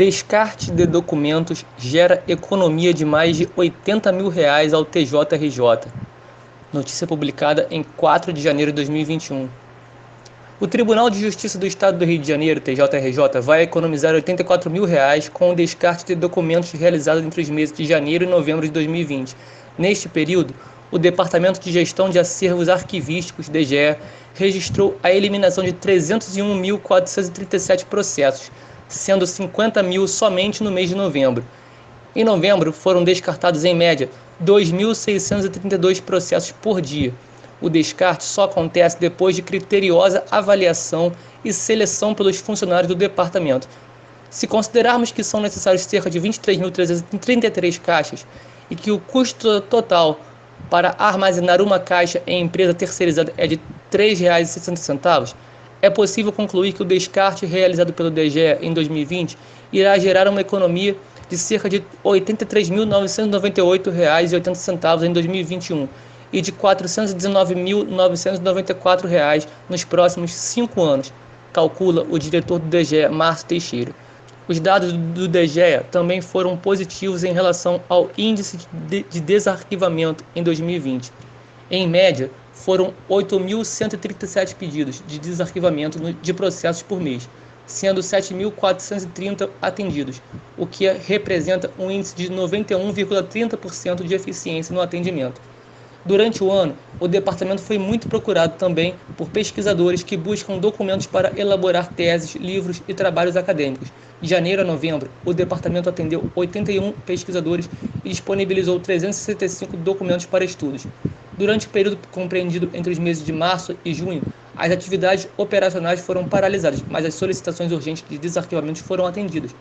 Descarte de documentos gera economia de mais de R$ 80 mil ao TJRJ. Notícia publicada em 4 de janeiro de 2021. O Tribunal de Justiça do Estado do Rio de Janeiro, TJRJ, vai economizar R$ 84 mil com o descarte de documentos realizado entre os meses de janeiro e novembro de 2020. Neste período, o Departamento de Gestão de Acervos Arquivísticos, DGE, registrou a eliminação de 301.437 processos, sendo 50 mil somente no mês de novembro. Em novembro, foram descartados em média 2.632 processos por dia. O descarte só acontece depois de criteriosa avaliação e seleção pelos funcionários do departamento. Se considerarmos que são necessários cerca de 23.333 caixas e que o custo total para armazenar uma caixa em empresa terceirizada é de R$ 3,60, é possível concluir que o descarte realizado pelo DGE em 2020 irá gerar uma economia de cerca de R$ 83.998,80 em 2021 e de R$ 419.994 nos próximos 5 anos, calcula o diretor do DGE, Márcio Teixeira. Os dados do DGE também foram positivos em relação ao índice de desarquivamento em 2020. Em média, foram 8.137 pedidos de desarquivamento de processos por mês, sendo 7.430 atendidos, o que representa um índice de 91,30% de eficiência no atendimento. Durante o ano, o departamento foi muito procurado também por pesquisadores que buscam documentos para elaborar teses, livros e trabalhos acadêmicos. De janeiro a novembro, o departamento atendeu 81 pesquisadores e disponibilizou 365 documentos para estudos. Durante o período compreendido entre os meses de março e junho, as atividades operacionais foram paralisadas, mas as solicitações urgentes de desarquivamento foram atendidas,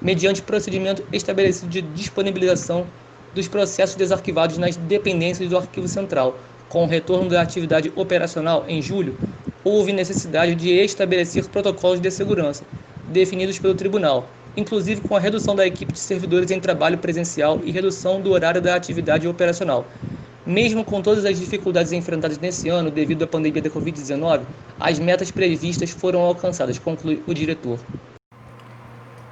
mediante procedimento estabelecido de disponibilização dos processos desarquivados nas dependências do Arquivo Central. Com o retorno da atividade operacional em julho, houve necessidade de estabelecer protocolos de segurança, definidos pelo tribunal, inclusive com a redução da equipe de servidores em trabalho presencial e redução do horário da atividade operacional. Mesmo com todas as dificuldades enfrentadas nesse ano devido à pandemia da Covid-19, as metas previstas foram alcançadas, conclui o diretor.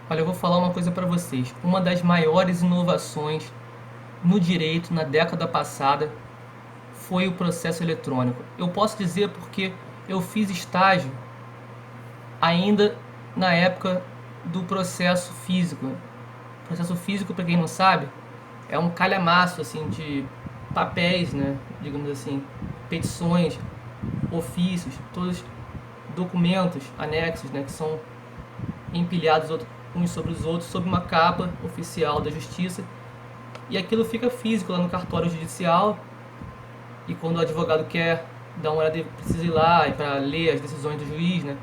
Olha, eu vou falar uma coisa para vocês. Uma das maiores inovações no direito na década passada foi o processo eletrônico. Eu posso dizer porque eu fiz estágio ainda na época do processo físico. O processo físico, para quem não sabe, é um calhamaço assim de papéis, né, digamos assim, petições, ofícios, todos documentos anexos, né, que são empilhados uns sobre os outros sob uma capa oficial da Justiça, e aquilo fica físico lá no cartório judicial, e quando o advogado quer dar uma olhada, precisa ir lá para ler as decisões do juiz, né.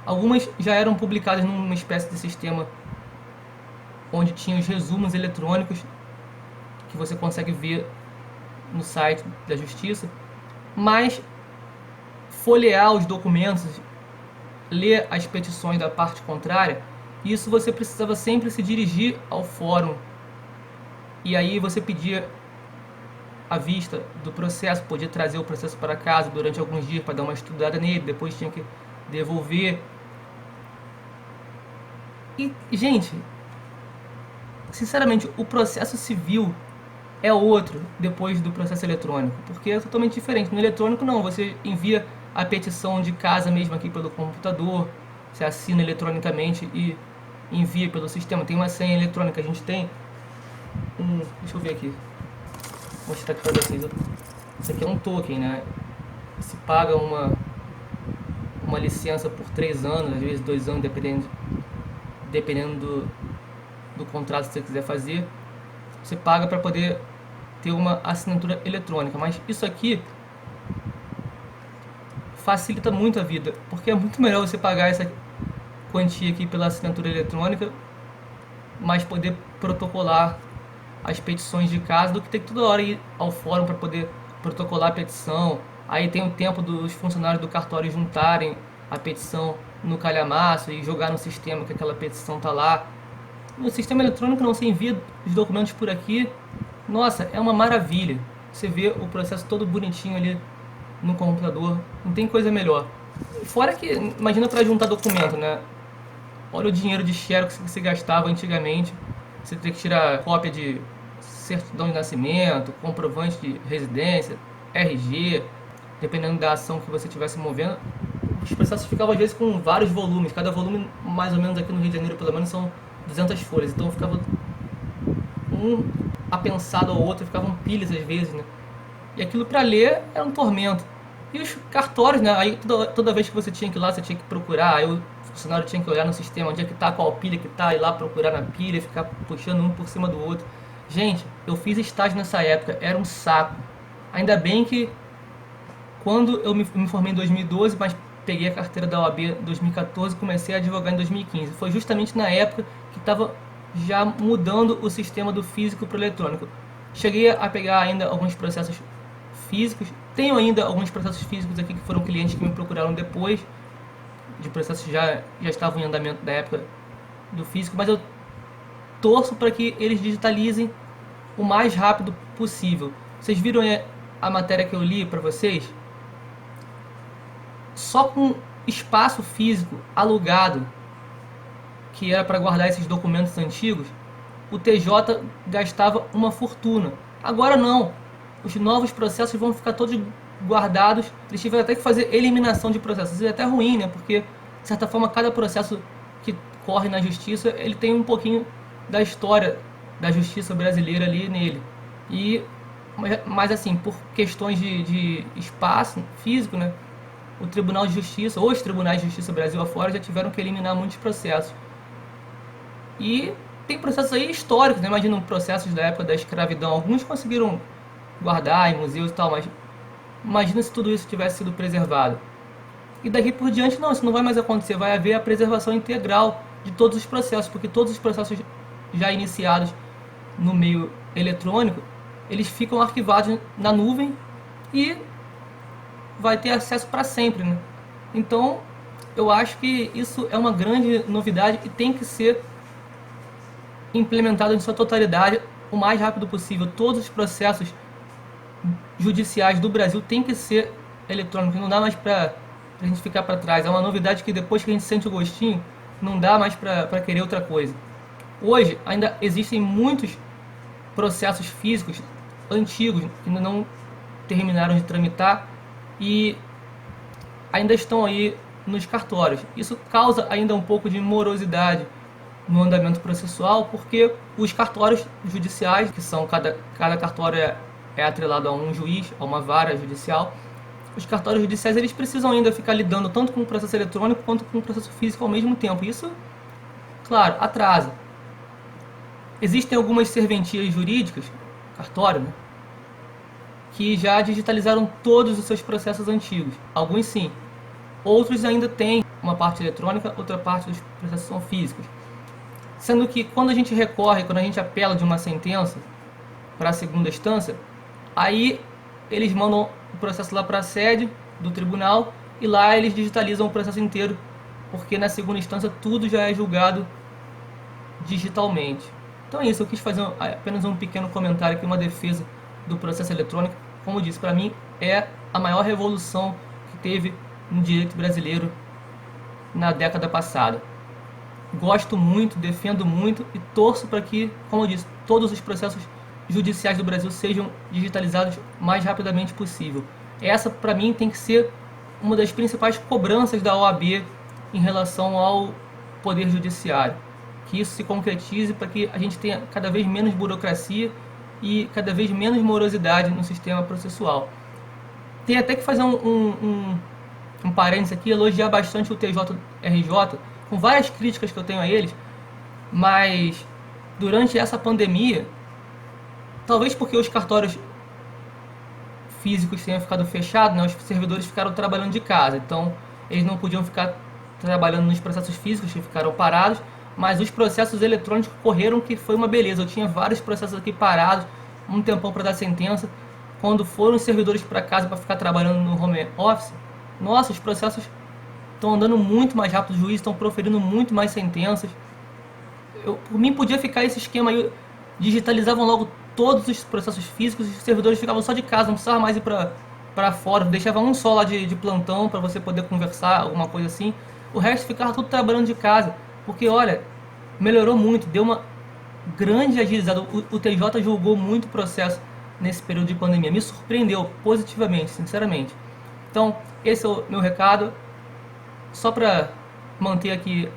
Algumas já eram publicadas numa espécie de sistema onde tinha os resumos eletrônicos que você consegue ver no site da Justiça, mas folhear os documentos, ler as petições da parte contrária, isso você precisava sempre se dirigir ao fórum, e aí você pedia a vista do processo, podia trazer o processo para casa durante alguns dias para dar uma estudada nele, depois tinha que devolver. E, gente, sinceramente, o processo civil é outro depois do processo eletrônico, porque é totalmente diferente. No eletrônico não, você envia a petição de casa mesmo aqui pelo computador, você assina eletronicamente e envia pelo sistema. Tem uma senha eletrônica, a gente tem deixa eu ver aqui, vou mostrar aqui para vocês. Isso aqui é um token, né? Se paga uma licença por 3 anos, às vezes 2 anos, dependendo do contrato que você quiser fazer. Você paga para poder ter uma assinatura eletrônica, mas isso aqui facilita muito a vida, porque é muito melhor você pagar essa quantia aqui pela assinatura eletrônica, mas poder protocolar as petições de casa, do que ter que toda hora ir ao fórum para poder protocolar a petição. Aí tem o tempo dos funcionários do cartório juntarem a petição no calhamaço e jogar no sistema que aquela petição está lá. No sistema eletrônico não, você envia os documentos por aqui. Nossa, é uma maravilha. Você vê o processo todo bonitinho ali no computador. Não tem coisa melhor. Fora que, imagina para juntar documento, né? Olha o dinheiro de xerox que se gastava antigamente. Você tem que tirar cópia de certidão de nascimento, comprovante de residência, RG, dependendo da ação que você estivesse movendo. Os processos ficavam às vezes com vários volumes, cada volume mais ou menos aqui no Rio de Janeiro pelo menos são 200 folhas, então ficava um apensado ao outro, ficavam pilhas às vezes, né? E aquilo para ler era um tormento. E os cartórios, né? Aí toda vez que você tinha que ir lá, você tinha que procurar, aí o funcionário tinha que olhar no sistema onde é que tá, qual pilha que tá, ir lá procurar na pilha, ficar puxando um por cima do outro. Gente, eu fiz estágio nessa época, era um saco. Ainda bem que quando eu me formei em 2012, mas peguei a carteira da OAB em 2014 e comecei a advogar em 2015. Foi justamente na época que estava já mudando o sistema do físico para o eletrônico. Cheguei a pegar ainda alguns processos físicos. Tenho ainda alguns processos físicos aqui que foram clientes que me procuraram depois, de processos já estavam em andamento da época do físico, mas eu torço para que eles digitalizem o mais rápido possível. Vocês viram a matéria que eu li para vocês? Só com espaço físico alugado, que era para guardar esses documentos antigos, o TJ gastava uma fortuna. Agora não. Os novos processos vão ficar todos guardados. Eles tiveram até que fazer eliminação de processos. Isso é até ruim, né? Porque, de certa forma, cada processo que corre na justiça, ele tem um pouquinho da história da justiça brasileira ali nele. Mas assim, por questões de espaço físico, né? O Tribunal de Justiça, ou os Tribunais de Justiça Brasil afora, já tiveram que eliminar muitos processos. E tem processos aí históricos, né? Imagina processos da época da escravidão. Alguns conseguiram guardar em museus e tal, mas imagina se tudo isso tivesse sido preservado. E daqui por diante, não, isso não vai mais acontecer. Vai haver a preservação integral de todos os processos, porque todos os processos já iniciados no meio eletrônico, eles ficam arquivados na nuvem e vai ter acesso para sempre, né? Então, eu acho que isso é uma grande novidade e tem que ser implementado em sua totalidade o mais rápido possível. Todos os processos judiciais do Brasil têm que ser eletrônicos, não dá mais para a gente ficar para trás. É uma novidade que depois que a gente sente o gostinho, não dá mais para querer outra coisa. Hoje ainda existem muitos processos físicos antigos que ainda não terminaram de tramitar e ainda estão aí nos cartórios. Isso causa ainda um pouco de morosidade no andamento processual, porque os cartórios judiciais, que são cada cartório é atrelado a um juiz, a uma vara judicial, os cartórios judiciais eles precisam ainda ficar lidando tanto com o processo eletrônico quanto com o processo físico ao mesmo tempo. Isso, claro, atrasa. Existem algumas serventias jurídicas, cartório, né, que já digitalizaram todos os seus processos antigos. Alguns sim. Outros ainda têm uma parte eletrônica, outra parte dos processos são físicos. Sendo que quando a gente recorre, quando a gente apela de uma sentença para a segunda instância, aí eles mandam o processo lá para a sede do tribunal e lá eles digitalizam o processo inteiro, porque na segunda instância tudo já é julgado digitalmente. Então é isso, eu quis fazer apenas um pequeno comentário aqui, uma defesa do processo eletrônico. Como eu disse, para mim é a maior revolução que teve no direito brasileiro na década passada. Gosto muito, defendo muito e torço para que, como eu disse, todos os processos judiciais do Brasil sejam digitalizados o mais rapidamente possível. Essa, para mim, tem que ser uma das principais cobranças da OAB em relação ao Poder Judiciário. Que isso se concretize para que a gente tenha cada vez menos burocracia e cada vez menos morosidade no sistema processual. Tem até que fazer um parênteses aqui, elogiar bastante o TJRJ, com várias críticas que eu tenho a eles, mas durante essa pandemia, talvez porque os cartórios físicos tenham ficado fechados, né, os servidores ficaram trabalhando de casa, então eles não podiam ficar trabalhando nos processos físicos que ficaram parados, mas os processos eletrônicos correram, que foi uma beleza. Eu tinha vários processos aqui parados, um tempão para dar sentença. Quando foram os servidores para casa para ficar trabalhando no home office, nossa, os processos estão andando muito mais rápido, os juízes estão proferindo muito mais sentenças. Por mim, podia ficar esse esquema aí, digitalizavam logo todos os processos físicos, os servidores ficavam só de casa, não precisava mais ir para fora, deixava um só lá de plantão para você poder conversar, alguma coisa assim. O resto ficava tudo trabalhando de casa. Porque, olha, melhorou muito, deu uma grande agilizada. O TJ julgou muito o processo nesse período de pandemia. Me surpreendeu positivamente, sinceramente. Então, esse é o meu recado. Só para manter aqui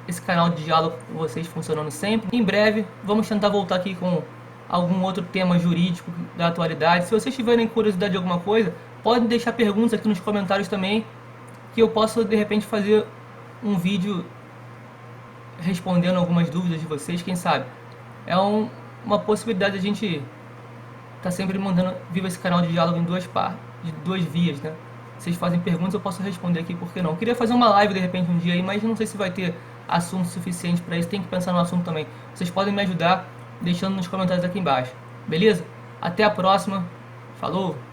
esse canal de diálogo com vocês funcionando sempre. Em breve, vamos tentar voltar aqui com algum outro tema jurídico da atualidade. Se vocês tiverem curiosidade de alguma coisa, podem deixar perguntas aqui nos comentários também, que eu posso de repente fazer um vídeo respondendo algumas dúvidas de vocês, quem sabe. É uma possibilidade de a gente estar sempre mantendo vivo esse canal de diálogo em duas vias, né? Vocês fazem perguntas, eu posso responder aqui, por que não? Eu queria fazer uma live de repente um dia aí, mas não sei se vai ter assunto suficiente para isso, tem que pensar no assunto também. Vocês podem me ajudar deixando nos comentários aqui embaixo, beleza? Até a próxima, falou!